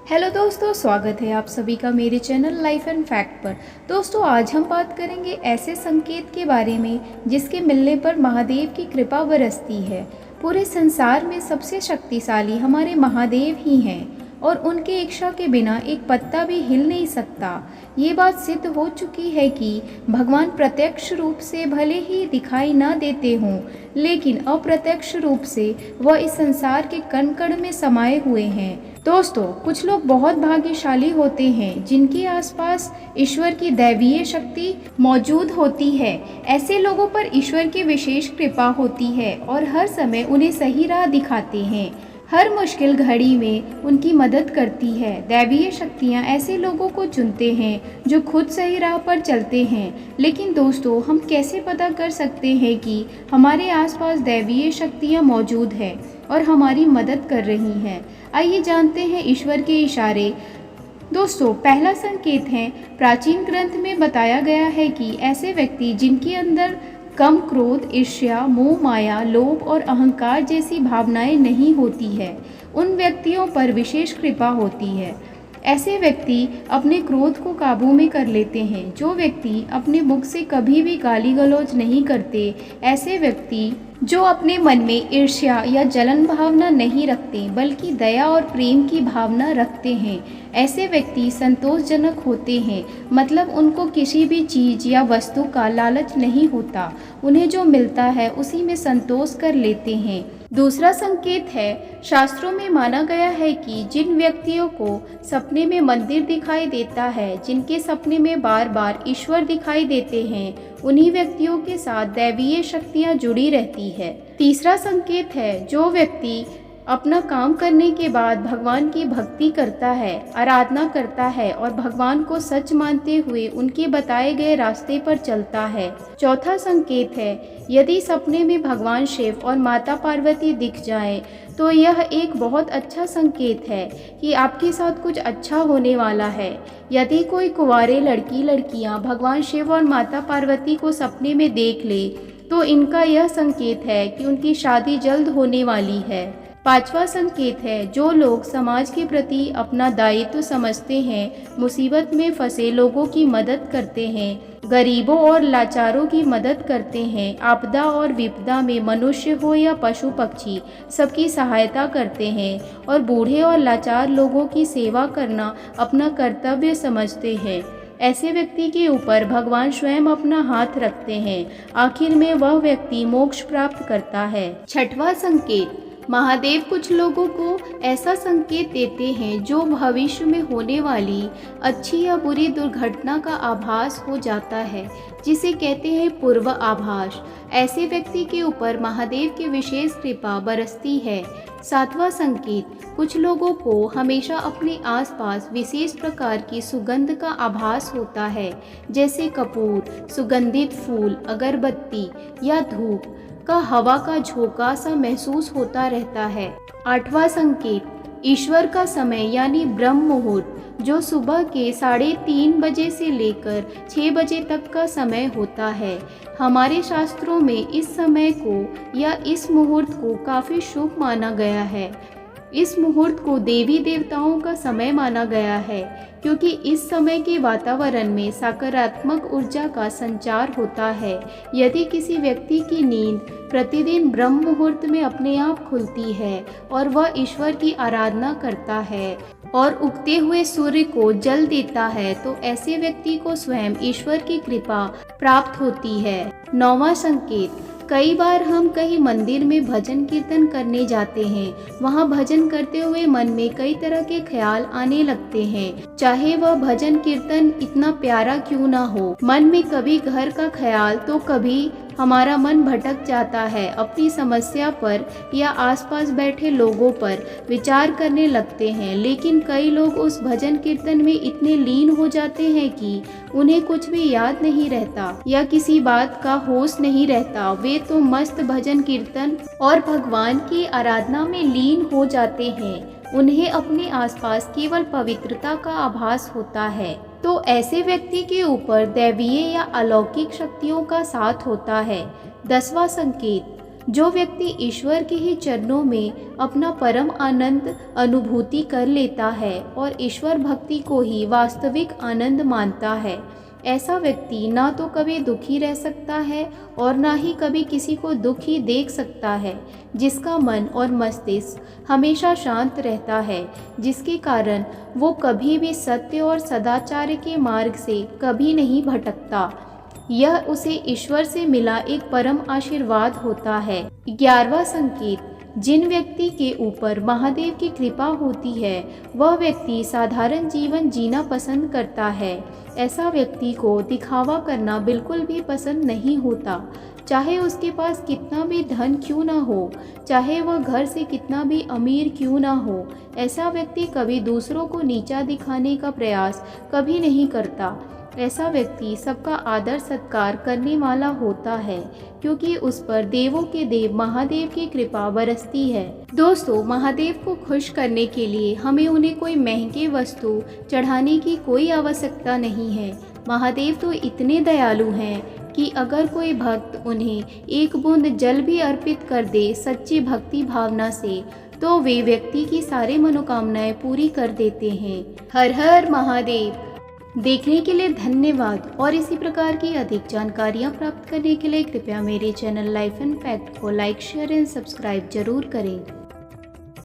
Hello दोस्तों, स्वागत है आप सभी का मेरे चैनल लाइफ एंड फैक्ट पर। दोस्तों, आज हम बात करेंगे ऐसे संकेत के बारे में जिसके मिलने पर महादेव की कृपा बरसती है। पूरे संसार में सबसे शक्तिशाली हमारे महादेव ही हैं और उनके इच्छा के बिना एक पत्ता भी हिल नहीं सकता। ये बात सिद्ध हो चुकी है कि भगवान प्रत्यक्ष रूप से भले ही दिखाई ना देते हों, लेकिन अप्रत्यक्ष रूप से वह इस संसार के कण कण में समाये हुए हैं। दोस्तों, कुछ लोग बहुत भाग्यशाली होते हैं जिनके आसपास ईश्वर की दैवीय शक्ति मौजूद होती है। ऐसे लोगों पर ईश्वर की विशेष कृपा होती है और हर समय उन्हें सही राह दिखाते हैं। हर मुश्किल घड़ी में उनकी मदद करती है। दैवीय शक्तियाँ ऐसे लोगों को चुनते हैं जो खुद सही राह पर चलते हैं। लेकिन दोस्तों, हम कैसे पता कर सकते हैं कि हमारे आसपास दैवीय शक्तियाँ मौजूद हैं और हमारी मदद कर रही हैं? आइए जानते हैं ईश्वर के इशारे। दोस्तों, पहला संकेत है, प्राचीन ग्रंथ में बताया गया है कि ऐसे व्यक्ति जिनके अंदर कम क्रोध, ईर्ष्या, मोह, माया, लोभ और अहंकार जैसी भावनाएं नहीं होती है, उन व्यक्तियों पर विशेष कृपा होती है। ऐसे व्यक्ति अपने क्रोध को काबू में कर लेते हैं। जो व्यक्ति अपने मुख से कभी भी गाली गलौज नहीं करते, ऐसे व्यक्ति जो अपने मन में ईर्ष्या या जलन भावना नहीं रखते बल्कि दया और प्रेम की भावना रखते हैं, ऐसे व्यक्ति संतोषजनक होते हैं। मतलब उनको किसी भी चीज़ या वस्तु का लालच नहीं होता, उन्हें जो मिलता है उसी में संतोष कर लेते हैं। दूसरा संकेत है, शास्त्रों में माना गया है कि जिन व्यक्तियों को सपने में मंदिर दिखाई देता है, जिनके सपने में बार बार ईश्वर दिखाई देते हैं, उन्हीं व्यक्तियों के साथ दैवीय शक्तियाँ जुड़ी रहती है। तीसरा संकेत है, जो व्यक्ति अपना काम करने के बाद भगवान की भक्ति करता है, आराधना करता है और भगवान को सच मानते हुए उनके बताए गए रास्ते पर चलता है। चौथा संकेत है, यदि सपने में भगवान शिव और माता पार्वती दिख जाएं, तो यह एक बहुत अच्छा संकेत है कि आपके साथ कुछ अच्छा होने वाला है। यदि कोई कुंवारे लड़कियां भगवान शिव और माता पार्वती को सपने में देख ले, तो इनका यह संकेत है कि उनकी शादी जल्द होने वाली है। पांचवा संकेत है, जो लोग समाज के प्रति अपना दायित्व समझते हैं, मुसीबत में फंसे लोगों की मदद करते हैं, गरीबों और लाचारों की मदद करते हैं, आपदा और विपदा में मनुष्य हो या पशु पक्षी सबकी सहायता करते हैं और बूढ़े और लाचार लोगों की सेवा करना अपना कर्तव्य समझते हैं, ऐसे व्यक्ति के ऊपर भगवान स्वयं अपना हाथ रखते हैं। आखिर में वह व्यक्ति मोक्ष प्राप्त करता है। छठवां संकेत, महादेव कुछ लोगों को ऐसा संकेत देते हैं जो भविष्य में होने वाली अच्छी या बुरी दुर्घटना का आभास हो जाता है, जिसे कहते हैं पूर्व आभास। ऐसे व्यक्ति के ऊपर महादेव की विशेष कृपा बरसती है। सातवां संकेत, कुछ लोगों को हमेशा अपने आसपास विशेष प्रकार की सुगंध का आभास होता है, जैसे कपूर, सुगंधित फूल, अगरबत्ती या धूप का हवा का झोंका सा महसूस होता रहता है। आठवां संकेत, ईश्वर का समय यानी ब्रह्म मुहूर्त, जो सुबह के 3:30 बजे से लेकर 6 बजे तक का समय होता है। हमारे शास्त्रों में इस समय को या इस मुहूर्त को काफ़ी शुभ माना गया है। इस मुहूर्त को देवी देवताओं का समय माना गया है, क्योंकि इस समय के वातावरण में सकारात्मक ऊर्जा का संचार होता है। यदि किसी व्यक्ति की नींद प्रतिदिन ब्रह्म मुहूर्त में अपने आप खुलती है और वह ईश्वर की आराधना करता है और उगते हुए सूर्य को जल देता है, तो ऐसे व्यक्ति को स्वयं ईश्वर की कृपा प्राप्त होती है। नौवां संकेत, कई बार हम कहीं मंदिर में भजन कीर्तन करने जाते हैं। वहाँ भजन करते हुए मन में कई तरह के ख्याल आने लगते हैं, चाहे वह भजन कीर्तन इतना प्यारा क्यों ना हो। मन में कभी घर का ख्याल तो कभी हमारा मन भटक जाता है, अपनी समस्या पर या आसपास बैठे लोगों पर विचार करने लगते हैं। लेकिन कई लोग उस भजन कीर्तन में इतने लीन हो जाते हैं कि उन्हें कुछ भी याद नहीं रहता या किसी बात का होश नहीं रहता। वे तो मस्त भजन कीर्तन और भगवान की आराधना में लीन हो जाते हैं। उन्हें अपने आसपास केवल पवित्रता का आभास होता है। तो ऐसे व्यक्ति के ऊपर दैवीय या अलौकिक शक्तियों का साथ होता है। 10वां संकेत, जो व्यक्ति ईश्वर के ही चरणों में अपना परम आनंद अनुभूति कर लेता है और ईश्वर भक्ति को ही वास्तविक आनंद मानता है, ऐसा व्यक्ति ना तो कभी दुखी रह सकता है और ना ही कभी किसी को दुखी देख सकता है। जिसका मन और मस्तिष्क हमेशा शांत रहता है, जिसके कारण वो कभी भी सत्य और सदाचार के मार्ग से कभी नहीं भटकता। यह उसे ईश्वर से मिला एक परम आशीर्वाद होता है। 11वां संकेत, जिन व्यक्ति के ऊपर महादेव की कृपा होती है वह व्यक्ति साधारण जीवन जीना पसंद करता है। ऐसा व्यक्ति को दिखावा करना बिल्कुल भी पसंद नहीं होता, चाहे उसके पास कितना भी धन क्यों ना हो, चाहे वह घर से कितना भी अमीर क्यों ना हो। ऐसा व्यक्ति कभी दूसरों को नीचा दिखाने का प्रयास कभी नहीं करता। ऐसा व्यक्ति सबका आदर सत्कार करने वाला होता है, क्योंकि उस पर देवों के देव महादेव की कृपा बरसती है। दोस्तों, महादेव को खुश करने के लिए हमें उन्हें कोई महंगी वस्तु चढ़ाने की कोई आवश्यकता नहीं है। महादेव तो इतने दयालु हैं कि अगर कोई भक्त उन्हें एक बूंद जल भी अर्पित कर दे सच्ची भक्ति भावना से, तो वे व्यक्ति की सारी मनोकामनाएं पूरी कर देते हैं। हर हर महादेव। देखने के लिए धन्यवाद और इसी प्रकार की अधिक जानकारियाँ प्राप्त करने के लिए कृपया मेरे चैनल लाइफ एंड फैक्ट को लाइक, शेयर एंड सब्सक्राइब जरूर करें।